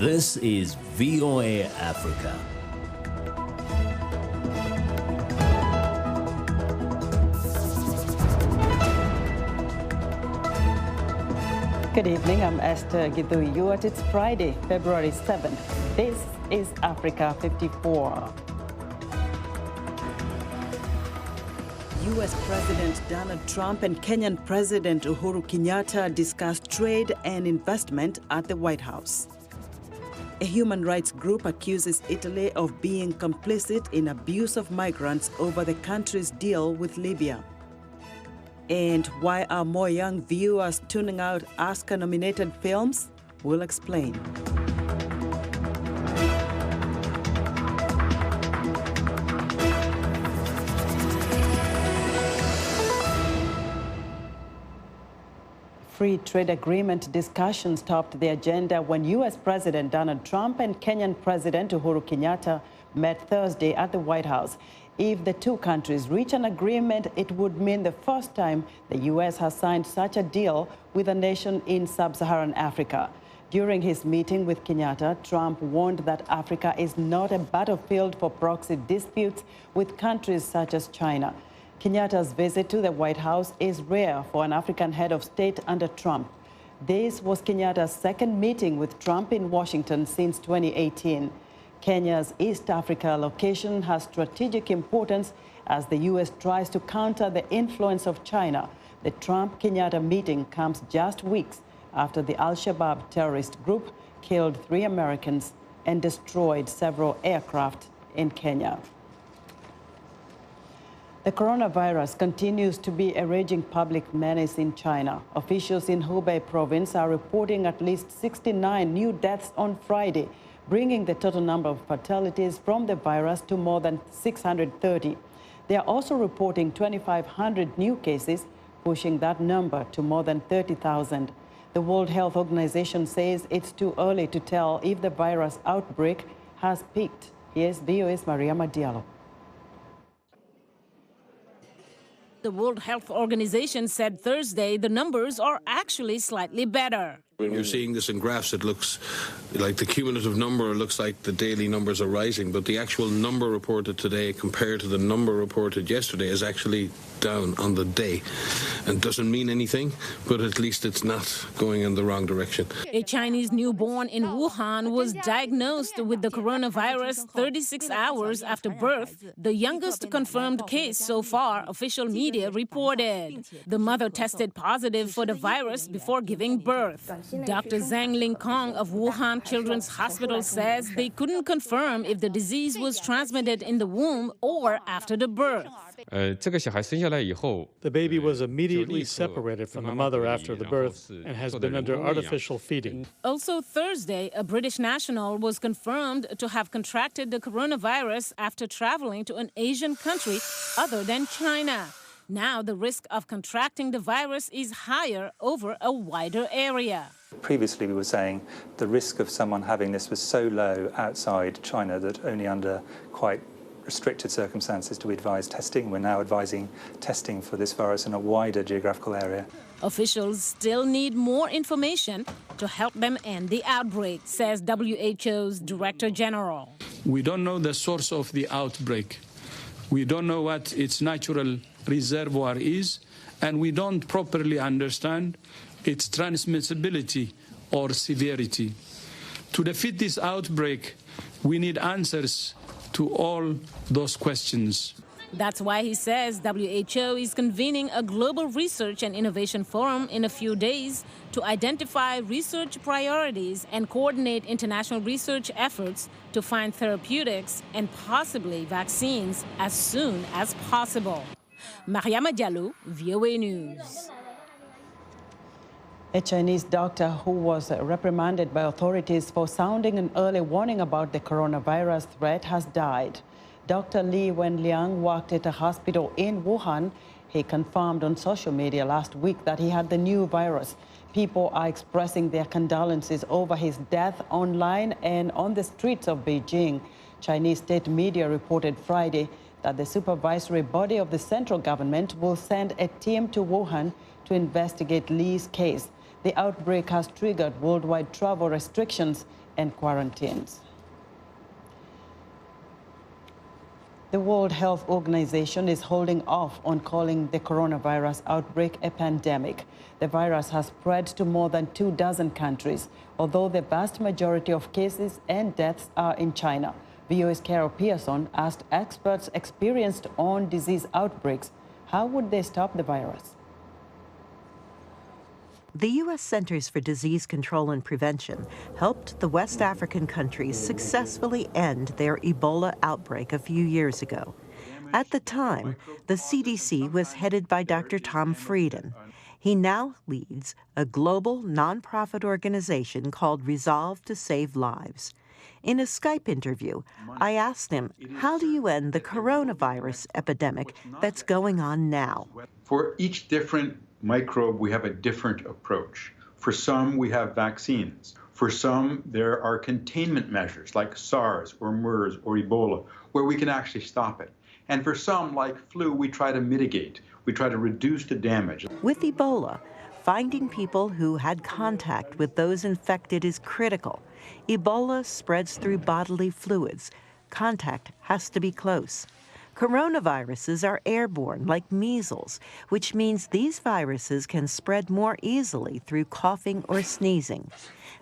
This is VOA Africa. Good evening, I'm Esther Giduyuat. It's Friday, February 7th. This is Africa 54. U.S. President Donald Trump and Kenyan President Uhuru Kenyatta discussed trade and investment at the White House. A human rights group accuses Italy of being complicit in abuse of migrants over the country's deal with Libya. And why are more young viewers tuning out Oscar-nominated films? We'll explain. Free trade agreement discussions topped the agenda when U.S. President Donald Trump and Kenyan President Uhuru Kenyatta met Thursday at the White House. If the two countries reach an agreement, it would mean the first time the U.S. has signed such a deal with a nation in sub-Saharan Africa. During his meeting with Kenyatta, Trump warned that Africa is not a battlefield for proxy disputes with countries such as China. Kenyatta's visit to the White House is rare for an African head of state under Trump. This was Kenyatta's second meeting with Trump in Washington since 2018. Kenya's East Africa location has strategic importance as the U.S. tries to counter the influence of China. The Trump-Kenyatta meeting comes just weeks after the Al-Shabaab terrorist group killed 3 Americans and destroyed several aircraft in Kenya. The coronavirus continues to be a raging public menace in China. Officials in Hubei province are reporting at least 69 new deaths on Friday, bringing the total number of fatalities from the virus to more than 630. They are also reporting 2,500 new cases, pushing that number to more than 30,000. The World Health Organization says it's too early to tell if the virus outbreak has peaked. Here's VOA's Mariama Diallo. The World Health Organization said Thursday the numbers are actually slightly better. When you're seeing this in graphs, it looks like the cumulative number looks like the daily numbers are rising, but the actual number reported today compared to the number reported yesterday is actually down on the day. And doesn't mean anything, but at least it's not going in the wrong direction. A Chinese newborn in Wuhan was diagnosed with the coronavirus 36 hours after birth, the youngest confirmed case so far, official media reported. The mother tested positive for the virus before giving birth. Dr. Zhang Lingkong of Wuhan Children's Hospital says they couldn't confirm if the disease was transmitted in the womb or after the birth. The baby was immediately separated from the mother after the birth and has been under artificial feeding. Also Thursday, a British national was confirmed to have contracted the coronavirus after traveling to an Asian country other than China. Now the risk of contracting the virus is higher over a wider area. Previously, we were saying the risk of someone having this was so low outside China that only under quite restricted circumstances do we advise testing. We're now advising testing for this virus in a wider geographical area. Officials still need more information to help them end the outbreak, says WHO's Director General. We don't know the source of the outbreak. We don't know what its natural reservoir is, and we don't properly understand its transmissibility or severity. To defeat this outbreak, we need answers to all those questions. That's why he says WHO is convening a global research and innovation forum in a few days to identify research priorities and coordinate international research efforts to find therapeutics and possibly vaccines as soon as possible. Mariama Diallo, VOA News. A Chinese doctor who was reprimanded by authorities for sounding an early warning about the coronavirus threat has died. Dr. Li Wenliang worked at a hospital in Wuhan. He confirmed on social media last week that he had the new virus. People are expressing their condolences over his death online and on the streets of Beijing. Chinese state media reported Friday that the supervisory body of the central government will send a team to Wuhan to investigate Li's case. The outbreak has triggered worldwide travel restrictions and quarantines. The World Health Organization is holding off on calling the coronavirus outbreak a pandemic. The virus has spread to more than 24 countries, although the vast majority of cases and deaths are in China. VOA's Carol Pearson asked experts experienced on disease outbreaks, how would they stop the virus? The U.S. Centers for Disease Control and Prevention helped the West African countries successfully end their Ebola outbreak a few years ago. At the time, the CDC was headed by Dr. Tom Frieden. He now leads a global nonprofit organization called Resolve to Save Lives. In a Skype interview, I asked him, how do you end the coronavirus epidemic that's going on now? For each different microbe, we have a different approach. For some, we have vaccines. For some, there are containment measures like SARS or MERS or Ebola, where we can actually stop it. And for some, like flu, we try to mitigate. We try to reduce the damage. With Ebola, finding people who had contact with those infected is critical. Ebola spreads through bodily fluids. Contact has to be close. Coronaviruses are airborne, like measles, which means these viruses can spread more easily through coughing or sneezing.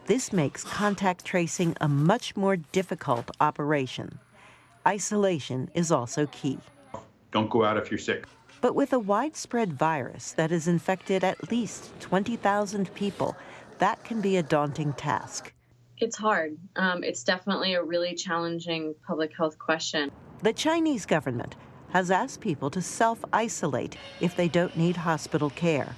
This makes contact tracing a much more difficult operation. Isolation is also key. Don't go out if you're sick. But with a widespread virus that has infected at least 20,000 people, that can be a daunting task. It's hard. It's definitely a really challenging public health question. The Chinese government has asked people to self-isolate if they don't need hospital care.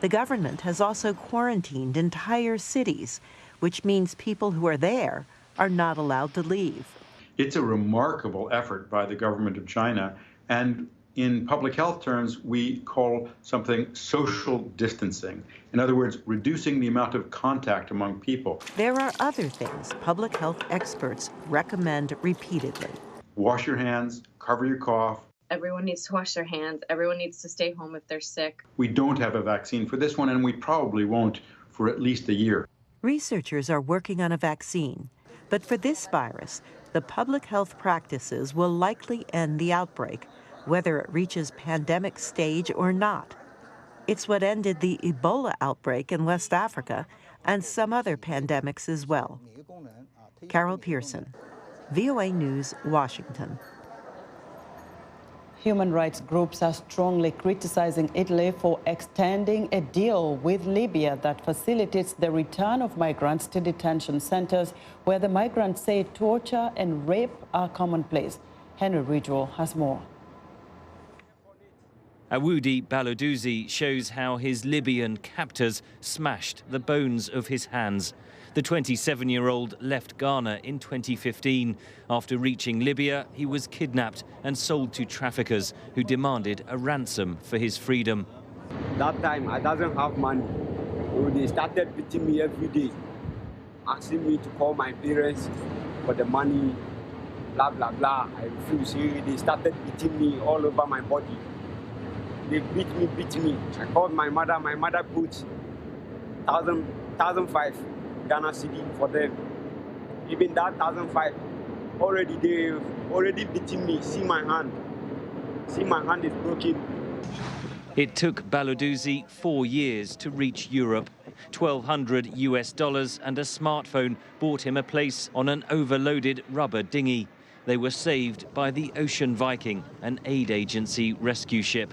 The government has also quarantined entire cities, which means people who are there are not allowed to leave. It's a remarkable effort by the government of China, and in public health terms, we call something social distancing. In other words, reducing the amount of contact among people. There are other things public health experts recommend repeatedly. Wash your hands, cover your cough. Everyone needs to wash their hands. Everyone needs to stay home if they're sick. We don't have a vaccine for this one, and we probably won't for at least a year. Researchers are working on a vaccine, but for this virus, the public health practices will likely end the outbreak, whether it reaches pandemic stage or not. It's what ended the Ebola outbreak in West Africa and some other pandemics as well. Carol Pearson, VOA News, Washington. Human rights groups are strongly criticizing Italy for extending a deal with Libya that facilitates the return of migrants to detention centers where the migrants say torture and rape are commonplace. Henry Ridgewell has more. Awudi Baloduzi shows how his Libyan captors smashed the bones of his hands. The 27-year-old left Ghana in 2015. After reaching Libya, he was kidnapped and sold to traffickers who demanded a ransom for his freedom. That time, I didn't have money. So they started beating me every day, asking me to call my parents for the money, blah, blah, blah. I refused. They started beating me all over my body. They beat me. I called my mother. My mother put 1,005 Ghana cedi for them. Even that 1,005, they already beating me. See my hand. See my hand is broken. It took Baloduzi 4 years to reach Europe. $1,200 US and a smartphone bought him a place on an overloaded rubber dinghy. They were saved by the Ocean Viking, an aid agency rescue ship.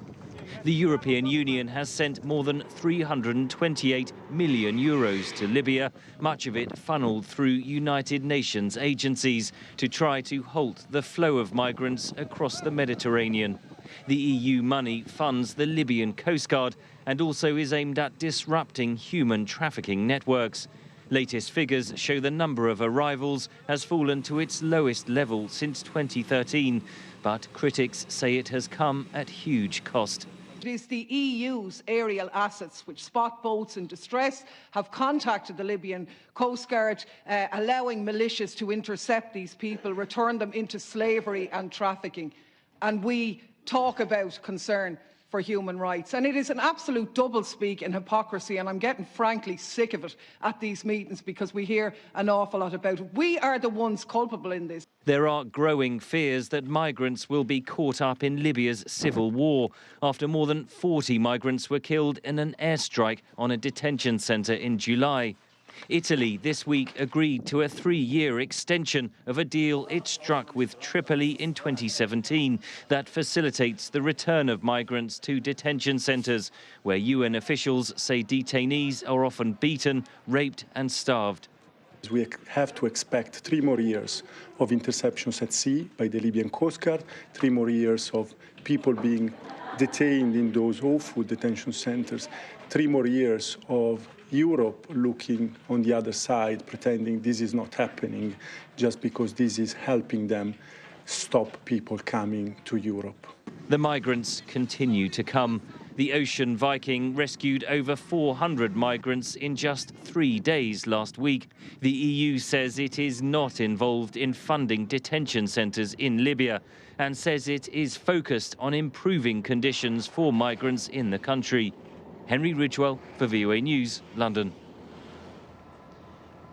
The European Union has sent more than 328 million euros to Libya, much of it funneled through United Nations agencies to try to halt the flow of migrants across the Mediterranean. The EU money funds the Libyan Coast Guard and also is aimed at disrupting human trafficking networks. Latest figures show the number of arrivals has fallen to its lowest level since 2013, but critics say it has come at huge cost. It is the EU's aerial assets which spot boats in distress, have contacted the Libyan Coast Guard, allowing militias to intercept these people, return them into slavery and trafficking. And we talk about concern for human rights. And it is an absolute doublespeak and hypocrisy, and I'm getting frankly sick of it at these meetings because we hear an awful lot about it. We are the ones culpable in this. There are growing fears that migrants will be caught up in Libya's civil war after more than 40 migrants were killed in an airstrike on a detention centre in July. Italy this week agreed to a 3-year extension of a deal it struck with Tripoli in 2017 that facilitates the return of migrants to detention centres, where UN officials say detainees are often beaten, raped and starved. We have to expect 3 more years of interceptions at sea by the Libyan Coast Guard, 3 more years of people being detained in those awful detention centres, 3 more years of Europe looking on the other side, pretending this is not happening just because this is helping them stop people coming to Europe. The migrants continue to come. The Ocean Viking rescued over 400 migrants in just 3 days last week. The EU says it is not involved in funding detention centres in Libya and says it is focused on improving conditions for migrants in the country. Henry Ridgewell for VOA News, London.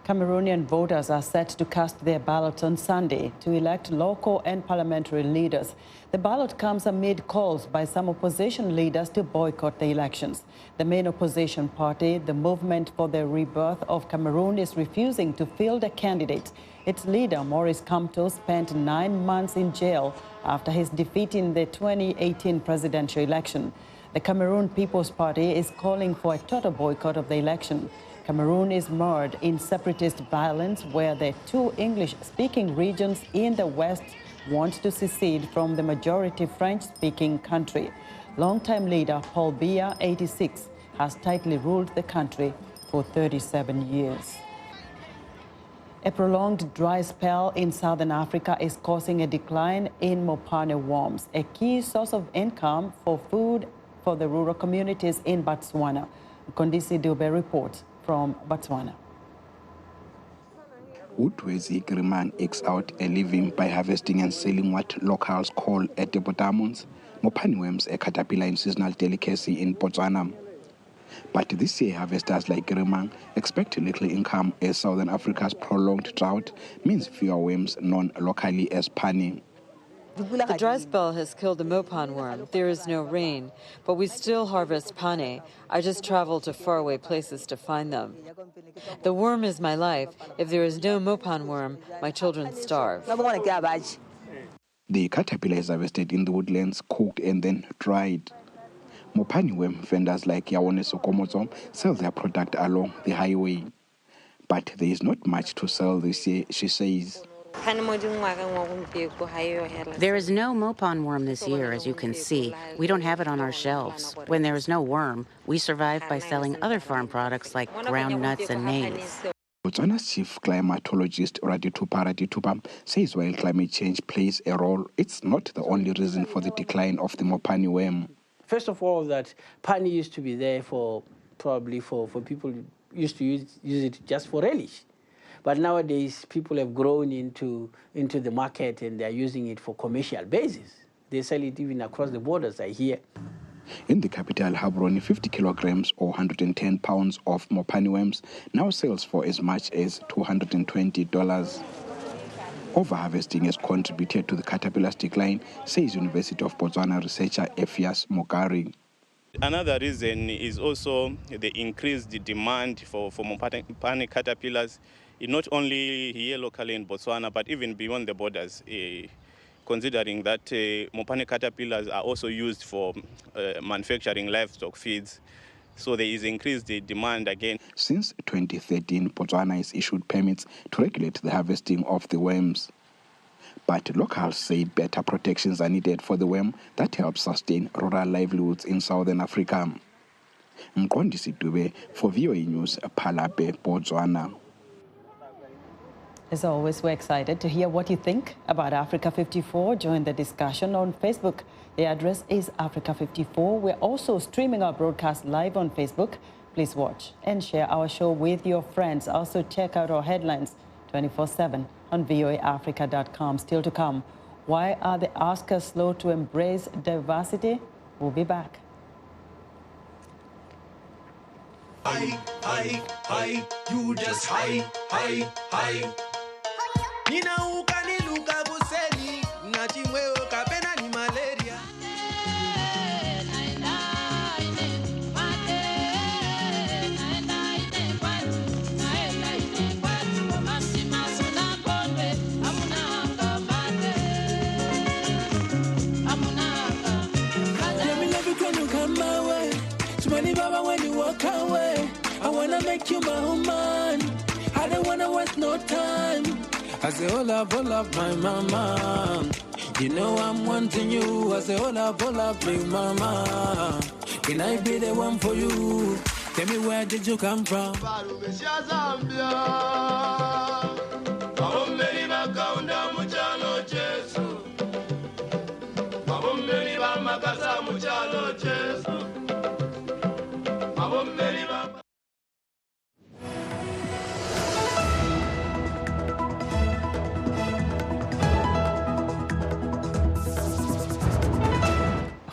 Cameroonian voters are set to cast their ballots on Sunday to elect local and parliamentary leaders. The ballot comes amid calls by some opposition leaders to boycott the elections. The main opposition party, the Movement for the Rebirth of Cameroon, is refusing to field a candidate. Its leader, Maurice Kamto, spent 9 months in jail after his defeat in the 2018 presidential election. The Cameroon People's Party is calling for a total boycott of the election. Cameroon is mired in separatist violence, where the 2 English-speaking regions in the west want to secede from the majority French-speaking country. Longtime leader Paul Biya, 86, has tightly ruled the country for 37 years. A prolonged dry spell in southern Africa is causing a decline in mopane worms, a key source of income for food for the rural communities in Botswana. Kondisi Dube reports from Botswana. Utwezi Griman ekes out a living by harvesting and selling what locals call etebotamons, mopane worms, a caterpillar and seasonal delicacy in Botswana. But this year, harvesters like Griman expect little income as Southern Africa's prolonged drought means fewer worms known locally as pani. The dry spell has killed the mopane worm. There is no rain, but we still harvest pane. I just travel to faraway places to find them. The worm is my life. If there is no mopane worm, my children starve. The caterpillar is harvested in the woodlands, cooked and then dried. Mopane worm vendors like Yawone Sokomoto sell their product along the highway. But there is not much to sell this year, she says. There is no mopane worm this year, as you can see. We don't have it on our shelves. When there is no worm, we survive by selling other farm products like ground nuts and maize. Botswana's chief climatologist Raditupa says while climate change plays a role, it's not the only reason for the decline of the mopane worm. First of all, that pani used to be there probably for people used to use it just for relish. But nowadays, people have grown into the market and they're using it for commercial basis. They sell it even across the borders, I hear. In the capital, Gaborone, 50 kilograms or 110 pounds of mopane worms now sells for as much as $220. Overharvesting has contributed to the caterpillar's decline, says University of Botswana researcher Ephias Mogari. Another reason is also the increased demand for mopane caterpillars, not only here locally in Botswana, but even beyond the borders, considering that mopane caterpillars are also used for manufacturing livestock feeds. So there is increased demand again. Since 2013, Botswana has issued permits to regulate the harvesting of the worms. But locals say better protections are needed for the worm that helps sustain rural livelihoods in southern Africa. Mkondisi Dube for VOA News, Palape, Botswana. As always, we're excited to hear what you think about Africa 54. Join the discussion on Facebook. The address is Africa 54. We're also streaming our broadcast live on Facebook. Please watch and share our show with your friends. Also check out our headlines 24/7 on voaafrica.com. Still to come, why are the Oscars slow to embrace diversity? We'll be back. Hi, you just hi. Nina ukani luka buseni, ngachimweo kapena ni malaria. Let me love you when you come my way. Money baba when you walk away. I wanna make you my woman. I don't wanna waste no time. I say hold up, my mama. You know I'm wanting you. I say hold up, big mama. Can I be the one for you? Tell me where did you come from?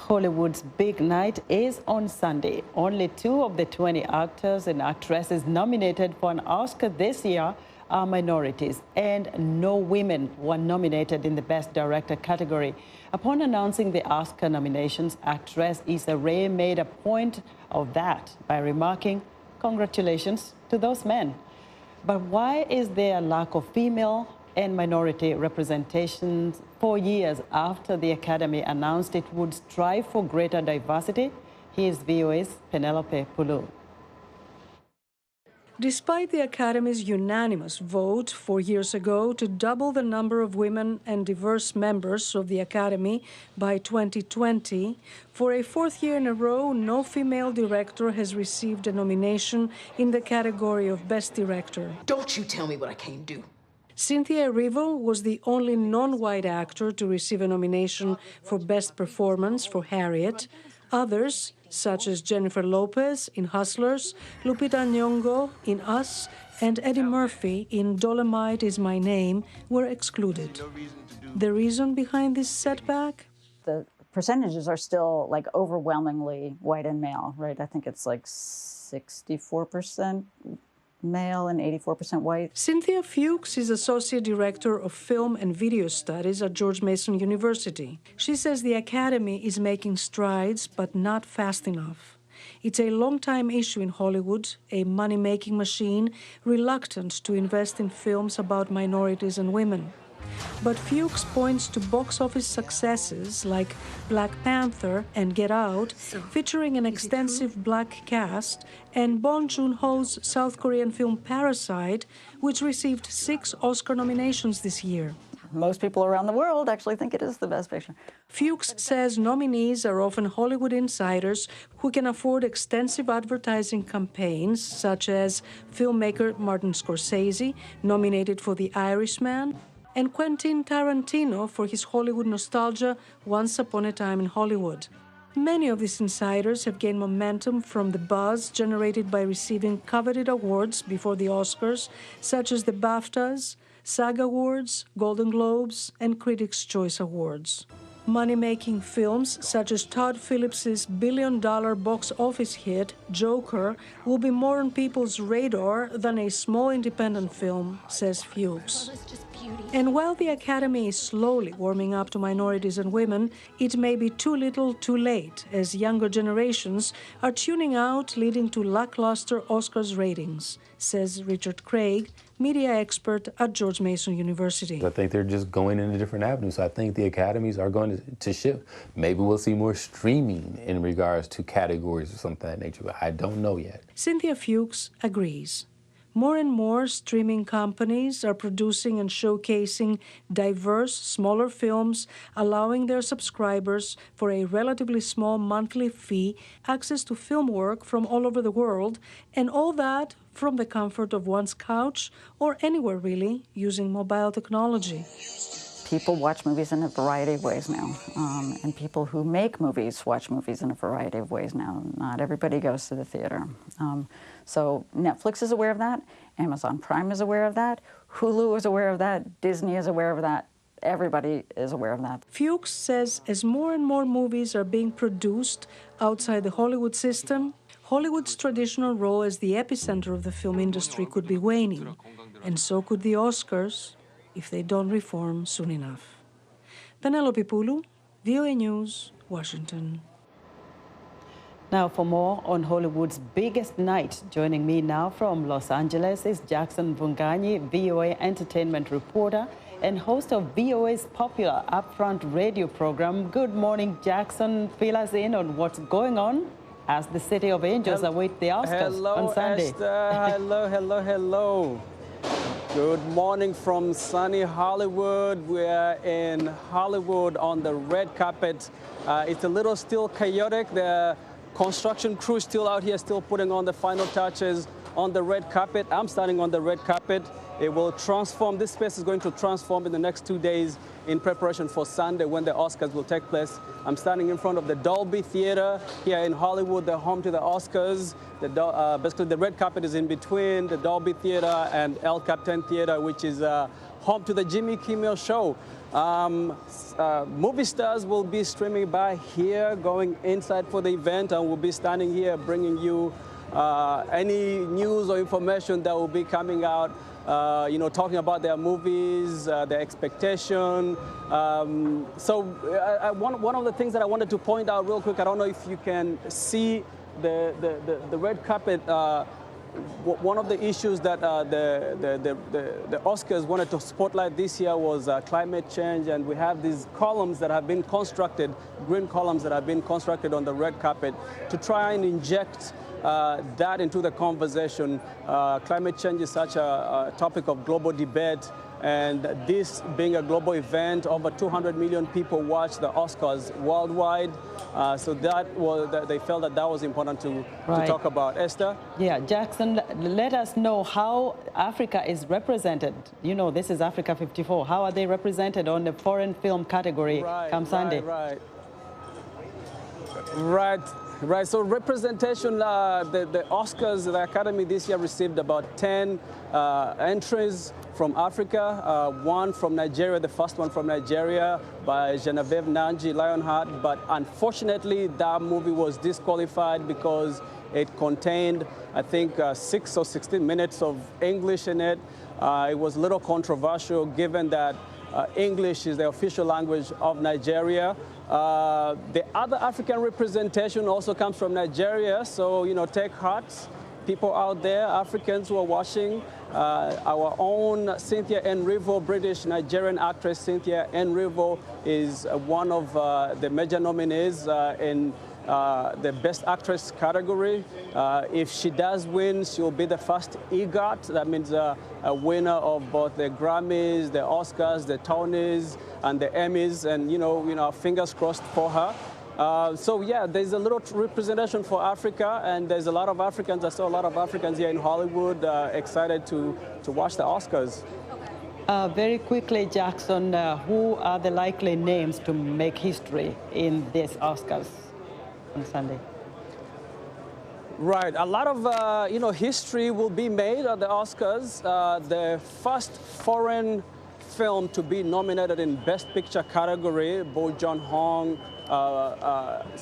Hollywood's big night is on Sunday. Only 2 of the 20 actors and actresses nominated for an Oscar this year are minorities, and no women were nominated in the Best Director category. Upon announcing the Oscar nominations, actress Issa Rae made a point of that by remarking, "Congratulations to those men." But why is there a lack of female and minority representations 4 years after the Academy announced it would strive for greater diversity? Here's VOA's Penelope Pulu. Despite the Academy's unanimous vote 4 years ago to double the number of women and diverse members of the Academy by 2020, for a 4th year in a row, no female director has received a nomination in the category of Best Director. Don't you tell me what I can't do. Cynthia Erivo was the only non-white actor to receive a nomination for Best Performance for Harriet. Others, such as Jennifer Lopez in Hustlers, Lupita Nyong'o in Us, and Eddie Murphy in Dolomite Is My Name, were excluded. The reason behind this setback? The percentages are still like overwhelmingly white and male, right? I think it's like 64% male and 84% white. Cynthia Fuchs is Associate Director of Film and Video Studies at George Mason University. She says the Academy is making strides, but not fast enough. It's a long-time issue in Hollywood, a money-making machine reluctant to invest in films about minorities and women. But Fuchs points to box office successes like Black Panther and Get Out, featuring an extensive black cast, and Bong Joon-ho's South Korean film Parasite, which received 6 Oscar nominations this year. Most people around the world actually think it is the best picture. Fuchs says nominees are often Hollywood insiders who can afford extensive advertising campaigns, such as filmmaker Martin Scorsese, nominated for The Irishman, and Quentin Tarantino for his Hollywood nostalgia, Once Upon a Time in Hollywood. Many of these insiders have gained momentum from the buzz generated by receiving coveted awards before the Oscars, such as the BAFTAs, SAG Awards, Golden Globes, and Critics' Choice Awards. Money-making films such as Todd Phillips's billion-dollar box office hit, Joker, will be more on people's radar than a small independent film, says Fuchs. And while the Academy is slowly warming up to minorities and women, it may be too little too late, as younger generations are tuning out, leading to lackluster Oscars ratings, says Richard Craig, media expert at George Mason University. I think they're just going in a different avenue, so I think the academies are going to shift. Maybe we'll see more streaming in regards to categories or something of that nature, but I don't know yet. Cynthia Fuchs agrees. More and more streaming companies are producing and showcasing diverse, smaller films, allowing their subscribers, for a relatively small monthly fee, access to film work from all over the world, and all that from the comfort of one's couch or anywhere really, using mobile technology. People watch movies in a variety of ways now, and people who make movies watch movies in a variety of ways now. Not everybody goes to the theater. So Netflix is aware of that, Amazon Prime is aware of that, Hulu is aware of that, Disney is aware of that, everybody is aware of that. Fuchs says as more and more movies are being produced outside the Hollywood system, Hollywood's traditional role as the epicenter of the film industry could be waning, and so could the Oscars if they don't reform soon enough. Penelope Pulu, VOA News, Washington. Now for more on Hollywood's biggest night, joining me now from Los Angeles is Jackson Vunganyi, VOA entertainment reporter and host of VOA's popular Upfront radio program. Good morning, Jackson. Fill us in on what's going on as the City of Angels await the Oscars on Sunday. Esther. Hello. Good morning from sunny Hollywood. We're in Hollywood on the red carpet. It's a little still chaotic. The construction crew is still out here, still putting on the final touches on the red carpet. I'm standing on the red carpet. It will transform. This space is going to transform in the next 2 days in preparation for Sunday when the Oscars will take place. I'm standing in front of the Dolby Theater here in Hollywood, the home to the Oscars. Basically, the red carpet is in between the Dolby Theater and El Capitan Theater, which is home to the Jimmy Kimmel Show. Movie stars will be streaming by here, going inside for the event, and we'll be standing here bringing you any news or information that will be coming out, talking about their movies, their expectation. One of the things that I wanted to point out real quick, I don't know if you can see the red carpet. One of the issues that the Oscars wanted to spotlight this year was climate change, and we have these columns that have been constructed, green columns that have been constructed on the red carpet to try and inject that into the conversation. Climate change is such a topic of global debate, and this being a global event, over 200 million people watch the Oscars worldwide. So they felt that was important to talk about. Esther? Yeah, Jackson, let us know how Africa is represented. You know, this is Africa 54. How are they represented on the foreign film category come Sunday? Right. So representation, the Oscars, the Academy this year received about 10 entries from Africa, one from Nigeria, the first one from Nigeria by Genevieve Nanji, Lionheart, but unfortunately that movie was disqualified because it contained, I think, 6 or 16 minutes of English in it. It was a little controversial given that English is the official language of Nigeria. The other African representation also comes from Nigeria, so, take heart, people out there, Africans who are watching. Our own Cynthia Erivo, British-Nigerian actress Cynthia Erivo, is one of the major nominees in the Best Actress category. If she does win, she'll be the first EGOT. That means a winner of both the Grammys, the Oscars, the Tonys, and the Emmys. And, fingers crossed for her. So, yeah, there's a little representation for Africa, and there's a lot of Africans. I saw a lot of Africans here in Hollywood excited to watch the Oscars. Very quickly, Jackson, who are the likely names to make history in this Oscars on Sunday? Right. A lot of, history will be made at the Oscars. The first foreign film to be nominated in Best Picture category, Bo Joon-hong,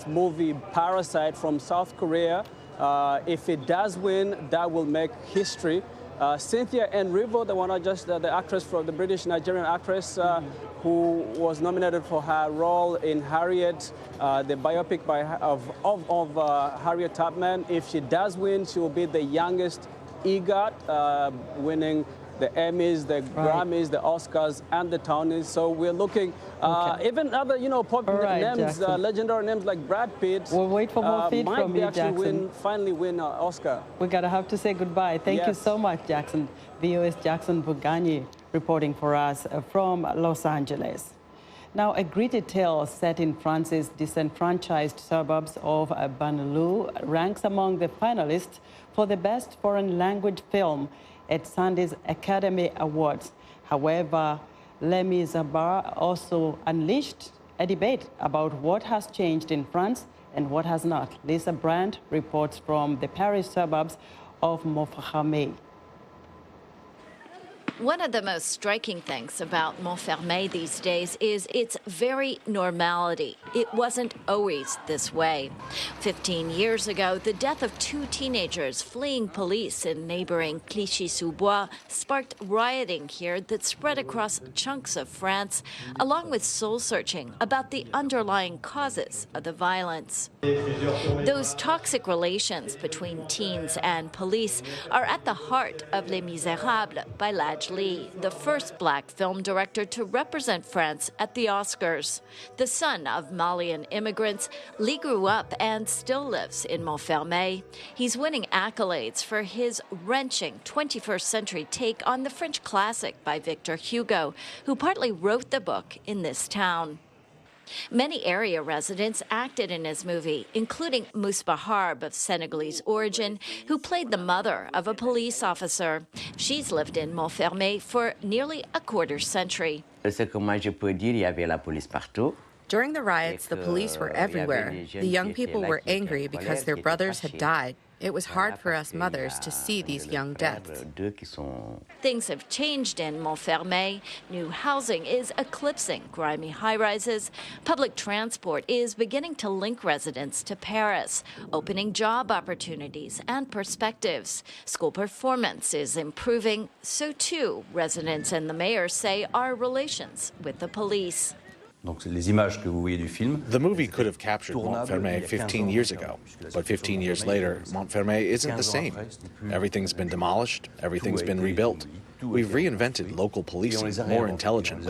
movie Parasite from South Korea. If it does win, that will make history. Cynthia Erivo, the actress from the British-Nigerian actress who was nominated for her role in Harriet, the biopic of Harriet Tubman. If she does win, she will be the youngest EGOT, winning the Emmys, the Grammys, the Oscars, and the Tonys. So we're looking, even other, popular names, legendary names like Brad Pitt. We'll wait for more feed from you, Jackson. Finally win an Oscar. We're gonna have to say goodbye. Thank you so much, Jackson. VOA's Jackson Vunganyi reporting for us from Los Angeles. Now, a gritty tale set in France's disenfranchised suburbs of Banlieue ranks among the finalists for the Best Foreign Language Film at Sunday's Academy Awards. However, Les Miserables also unleashed a debate about what has changed in France and what has not. Lisa Brandt reports from the Paris suburbs of Montfermeil. One of the most striking things about Montfermeil these days is its very normality. It wasn't always this way. 15 years ago, the death of 2 teenagers fleeing police in neighboring Clichy-sous-Bois sparked rioting here that spread across chunks of France, along with soul-searching about the underlying causes of the violence. Those toxic relations between teens and police are at the heart of Les Misérables by Ladj Ly, the first black film director to represent France at the Oscars. The son of Malian immigrants, Ly grew up and still lives in Montfermeil. He's winning accolades for his wrenching 21st century take on the French classic by Victor Hugo, who partly wrote the book in this town. Many area residents acted in his movie, including Mousba Harb of Senegalese origin, who played the mother of a police officer. She's lived in Montfermeil for nearly a quarter-century. During the riots, the police were everywhere. The young people were angry because their brothers had died. It was hard for us mothers to see these young deaths. Things have changed in Montfermeil. New housing is eclipsing grimy high-rises. Public transport is beginning to link residents to Paris, opening job opportunities and perspectives. School performance is improving. So too, residents and the mayor say, are relations with the police. The movie could have captured Montfermeil 15 years ago, but 15 years later, Montfermeil isn't the same. Everything's been demolished, everything's been rebuilt. We've reinvented local policing more intelligently.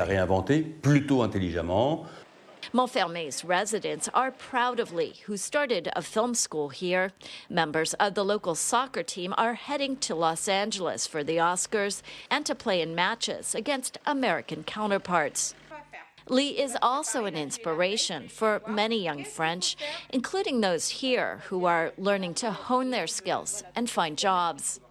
Montfermeil's residents are proud of Ly, who started a film school here. Members of the local soccer team are heading to Los Angeles for the Oscars and to play in matches against American counterparts. Ly is also an inspiration for many young French, including those here who are learning to hone their skills and find jobs.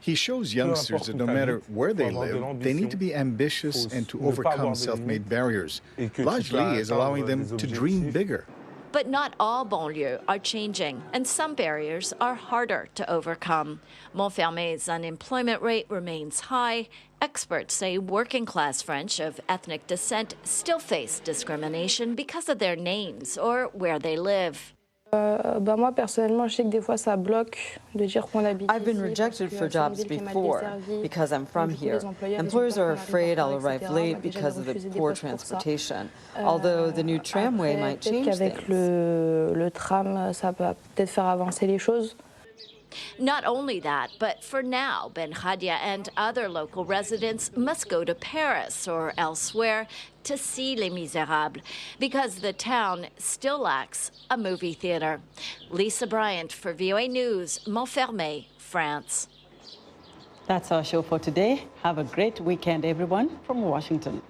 He shows youngsters that no matter where they live, they need to be ambitious and to overcome self-made barriers. Ladj Ly is allowing them to dream bigger. But not all banlieues are changing, and some barriers are harder to overcome. Montfermeil's unemployment rate remains high. Experts say working-class French of ethnic descent still face discrimination because of their names or where they live. I've been rejected for jobs before because I'm from here. Employers are afraid I'll arrive late because of the poor transportation, although the new tramway might change things. Not only that, but for now, Ben Khadia and other local residents must go to Paris or elsewhere to see Les Misérables because the town still lacks a movie theater. Lisa Bryant for VOA News, Montfermeil, France. That's our show for today. Have a great weekend, everyone, from Washington.